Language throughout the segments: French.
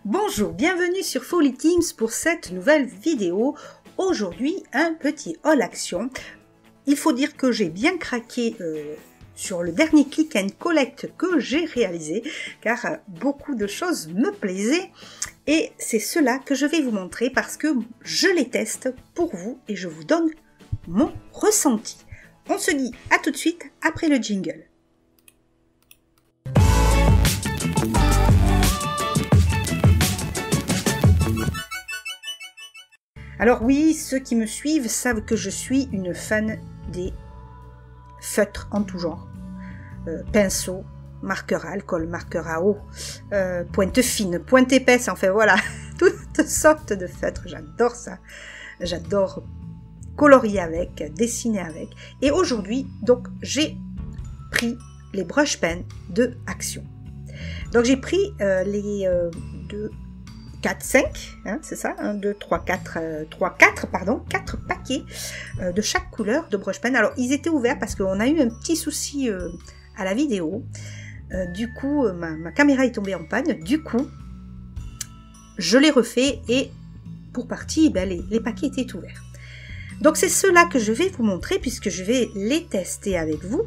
Bonjour, bienvenue sur Folly Teams pour cette nouvelle vidéo. Aujourd'hui, un petit haul action. Il faut dire que j'ai bien craqué sur le dernier click and collect que j'ai réalisé, car beaucoup de choses me plaisaient. Et c'est cela que je vais vous montrer parce que je les teste pour vous et je vous donne mon ressenti. On se dit à tout de suite après le jingle. Alors oui, ceux qui me suivent savent que je suis une fan des feutres en tout genre. Pinceau, marqueur à alcool, marqueur à eau, pointe fine, pointe épaisse, enfin voilà, toutes sortes de feutres, j'adore ça. J'adore colorier avec, dessiner avec. Et aujourd'hui, donc, j'ai pris les brush pens de Action. Donc j'ai pris les 2, 4, 5, hein, c'est ça, 1, 2, 3, 4, 4 paquets de chaque couleur de brush pen. Alors, ils étaient ouverts parce qu'on a eu un petit souci à la vidéo. Du coup, ma caméra est tombée en panne. Du coup, je l'ai refait et pour partie, ben, les paquets étaient ouverts. Donc, c'est cela que je vais vous montrer puisque je vais les tester avec vous.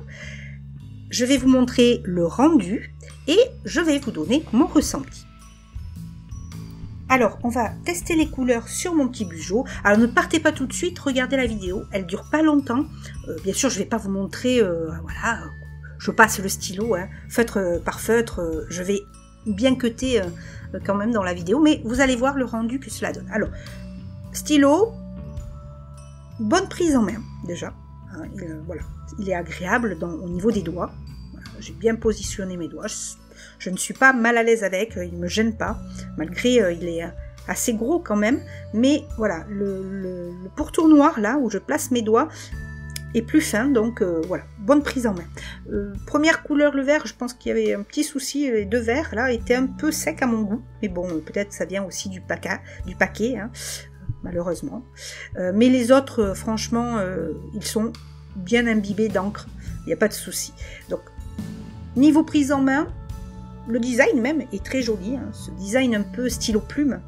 Je vais vous montrer le rendu et je vais vous donner mon ressenti. Alors, on va tester les couleurs sur mon petit bugeot. Alors, ne partez pas tout de suite, regardez la vidéo, elle dure pas longtemps. Bien sûr, je vais pas vous montrer, voilà, je passe le stylo, hein, feutre par feutre, je vais bien cutter quand même dans la vidéo, mais vous allez voir le rendu que cela donne. Alors, stylo, bonne prise en main, déjà. Hein, voilà, il est agréable au niveau des doigts. Voilà, j'ai bien positionné mes doigts. Je ne suis pas mal à l'aise avec, il ne me gêne pas, malgré il est assez gros quand même, mais voilà, le pourtour noir là où je place mes doigts est plus fin, donc voilà, bonne prise en main. Première couleur, le vert, je pense qu'il y avait un petit souci, les deux verts là étaient un peu secs à mon goût, mais bon, peut-être ça vient aussi du paquet, hein, malheureusement. Mais les autres, franchement, ils sont bien imbibés d'encre, il n'y a pas de souci. Donc, niveau prise en main, le design même est très joli, hein. Ce design un peu stylo plume,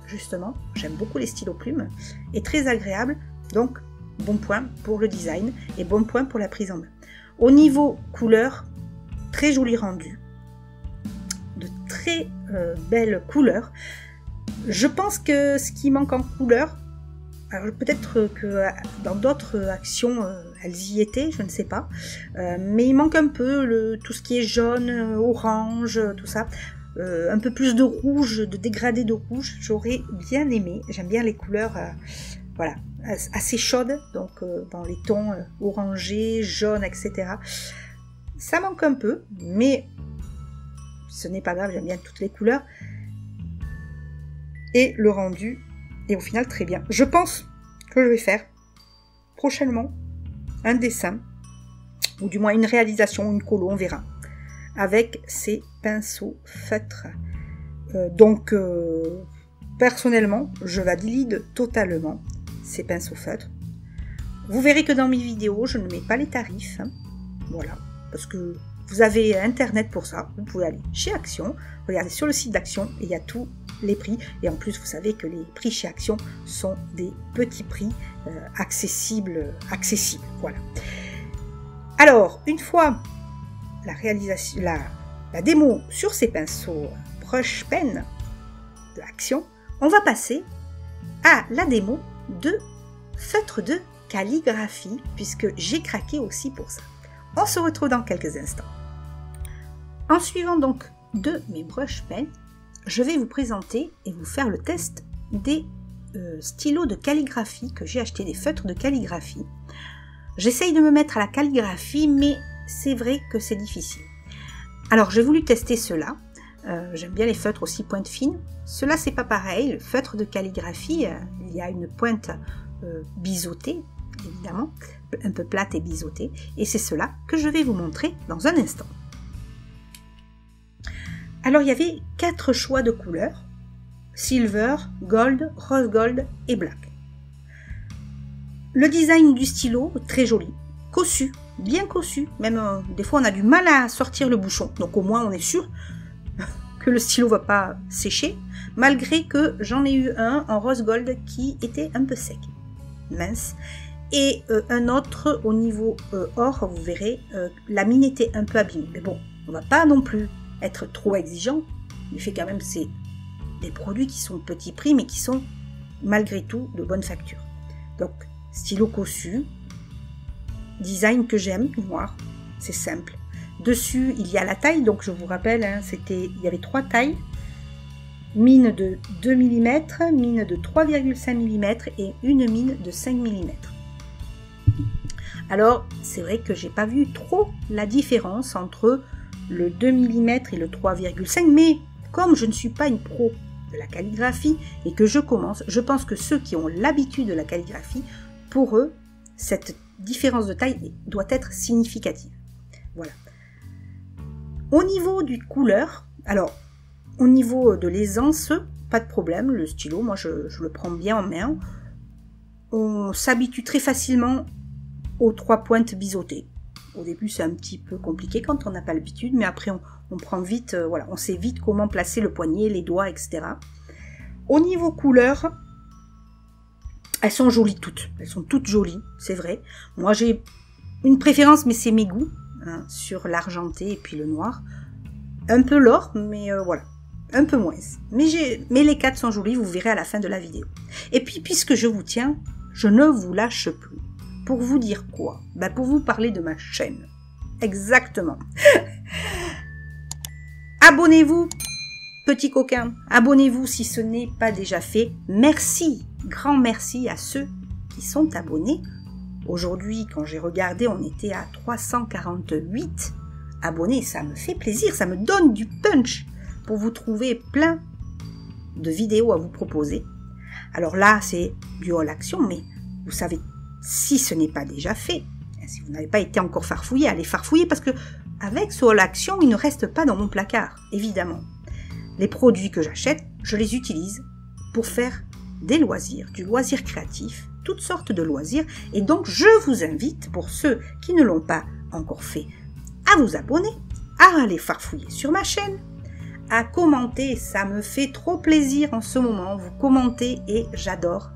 justement, j'aime beaucoup les stylos plumes, est très agréable, donc bon point pour le design et bon point pour la prise en main. Au niveau couleur, très joli rendu, de très belles couleurs. Je pense que ce qui manque en couleur, alors peut-être que dans d'autres actions, elles y étaient, je ne sais pas. Mais il manque un peu tout ce qui est jaune, orange, tout ça. Un peu plus de rouge, de dégradé de rouge, j'aurais bien aimé. J'aime bien les couleurs voilà, assez chaudes, donc dans les tons orangés, jaunes, etc. Ça manque un peu, mais ce n'est pas grave, j'aime bien toutes les couleurs. Et le rendu est au final très bien. Je pense que je vais faire prochainement un dessin, ou du moins une réalisation, une colo, on verra, avec ces pinceaux feutres. Donc, personnellement, je valide totalement ces pinceaux feutres. Vous verrez que dans mes vidéos, je ne mets pas les tarifs, hein, voilà, parce que vous avez Internet pour ça. Vous pouvez aller chez Action, regardez sur le site d'Action, et il y a tous les prix. Et en plus, vous savez que les prix chez Action sont des petits prix accessibles. Voilà. Alors, une fois la réalisation, la démo sur ces pinceaux brush pen de Action, on va passer à la démo de feutre de calligraphie, puisque j'ai craqué aussi pour ça. On se retrouve dans quelques instants. En suivant donc de mes brush pens, je vais vous présenter et vous faire le test des stylos de calligraphie que j'ai acheté, des feutres de calligraphie. J'essaye de me mettre à la calligraphie, mais c'est vrai que c'est difficile. Alors j'ai voulu tester cela. J'aime bien les feutres aussi pointe fine. Cela c'est pas pareil. Le feutre de calligraphie, il y a une pointe biseautée, évidemment, un peu plate et biseautée. Et c'est cela que je vais vous montrer dans un instant. Alors, il y avait 4 choix de couleurs: silver, gold, rose gold et black. Le design du stylo, très joli, cossu, bien cossu, même des fois on a du mal à sortir le bouchon, donc au moins on est sûr que le stylo va pas sécher, malgré que j'en ai eu un en rose gold qui était un peu sec, mince, et un autre au niveau or, vous verrez, la mine était un peu abîmée. Mais bon, on va pas non plus être trop exigeant, il fait quand même c'est des produits qui sont petit prix, mais qui sont malgré tout de bonne facture. Donc, stylo cossu, design que j'aime, noir, c'est simple. Dessus, il y a la taille, donc je vous rappelle, hein, il y avait 3 tailles, mine de 2 mm, mine de 3,5 mm et une mine de 5 mm. Alors, c'est vrai que j'ai pas vu trop la différence entre le 2 mm et le 3,5, mais comme je ne suis pas une pro de la calligraphie et que je commence, je pense que ceux qui ont l'habitude de la calligraphie, pour eux, cette différence de taille doit être significative. Voilà. Au niveau du couleur, alors, au niveau de l'aisance, pas de problème, le stylo, moi je le prends bien en main. On s'habitue très facilement aux 3 pointes biseautées. Au début, c'est un petit peu compliqué quand on n'a pas l'habitude, mais après, on prend vite, voilà, on sait vite comment placer le poignet, les doigts, etc. Au niveau couleur, elles sont jolies toutes. Elles sont toutes jolies, c'est vrai. Moi, j'ai une préférence, mais c'est mes goûts, hein, sur l'argenté et puis le noir. Un peu l'or, mais voilà, un peu moins. Mais les 4 sont jolies, vous verrez à la fin de la vidéo. Et puis, puisque je vous tiens, je ne vous lâche plus. Pour vous dire quoi? Ben pour vous parler de ma chaîne. Exactement. Abonnez-vous, petit coquin. Abonnez-vous si ce n'est pas déjà fait. Merci, grand merci à ceux qui sont abonnés. Aujourd'hui, quand j'ai regardé, on était à 348 abonnés. Ça me fait plaisir, ça me donne du punch pour vous trouver plein de vidéos à vous proposer. Alors là, c'est du haul action, mais vous savez, si ce n'est pas déjà fait, si vous n'avez pas été encore farfouillé, allez farfouiller parce que avec ce haul action, il ne reste pas dans mon placard, évidemment. Les produits que j'achète, je les utilise pour faire des loisirs, du loisir créatif, toutes sortes de loisirs. Et donc, je vous invite, pour ceux qui ne l'ont pas encore fait, à vous abonner, à aller farfouiller sur ma chaîne, à commenter. Ça me fait trop plaisir en ce moment. Vous commentez et j'adore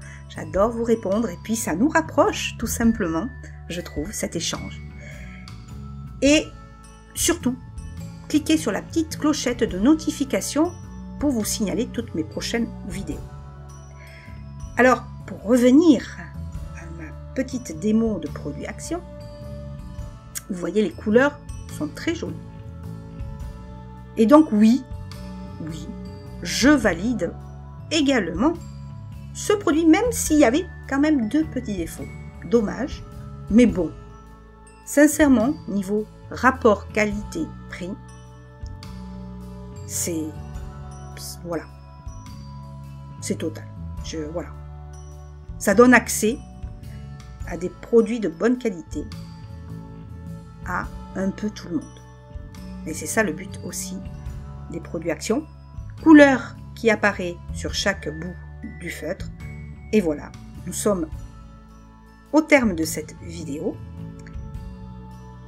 vous répondre. Et puis, ça nous rapproche, tout simplement, je trouve, cet échange. Et surtout, cliquez sur la petite clochette de notification pour vous signaler toutes mes prochaines vidéos. Alors, pour revenir à ma petite démo de produit Action, vous voyez, les couleurs sont très jolies. Et donc, oui, je valide également ce produit, même s'il y avait quand même 2 petits défauts. Dommage, mais bon, sincèrement, niveau rapport qualité-prix, c'est... voilà. C'est total. Voilà. Ça donne accès à des produits de bonne qualité à un peu tout le monde. Et c'est ça le but aussi des produits Action. Couleur qui apparaît sur chaque bout du feutre. Et voilà, nous sommes au terme de cette vidéo.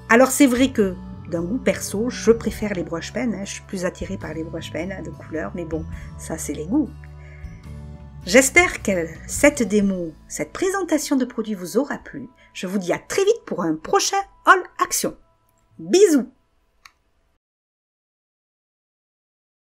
Alors c'est vrai que d'un goût perso, je préfère les brush pens, je suis plus attirée par les brush pens de couleur, mais bon, ça c'est les goûts. J'espère que cette démo, cette présentation de produit vous aura plu. Je vous dis à très vite pour un prochain haul action. Bisous!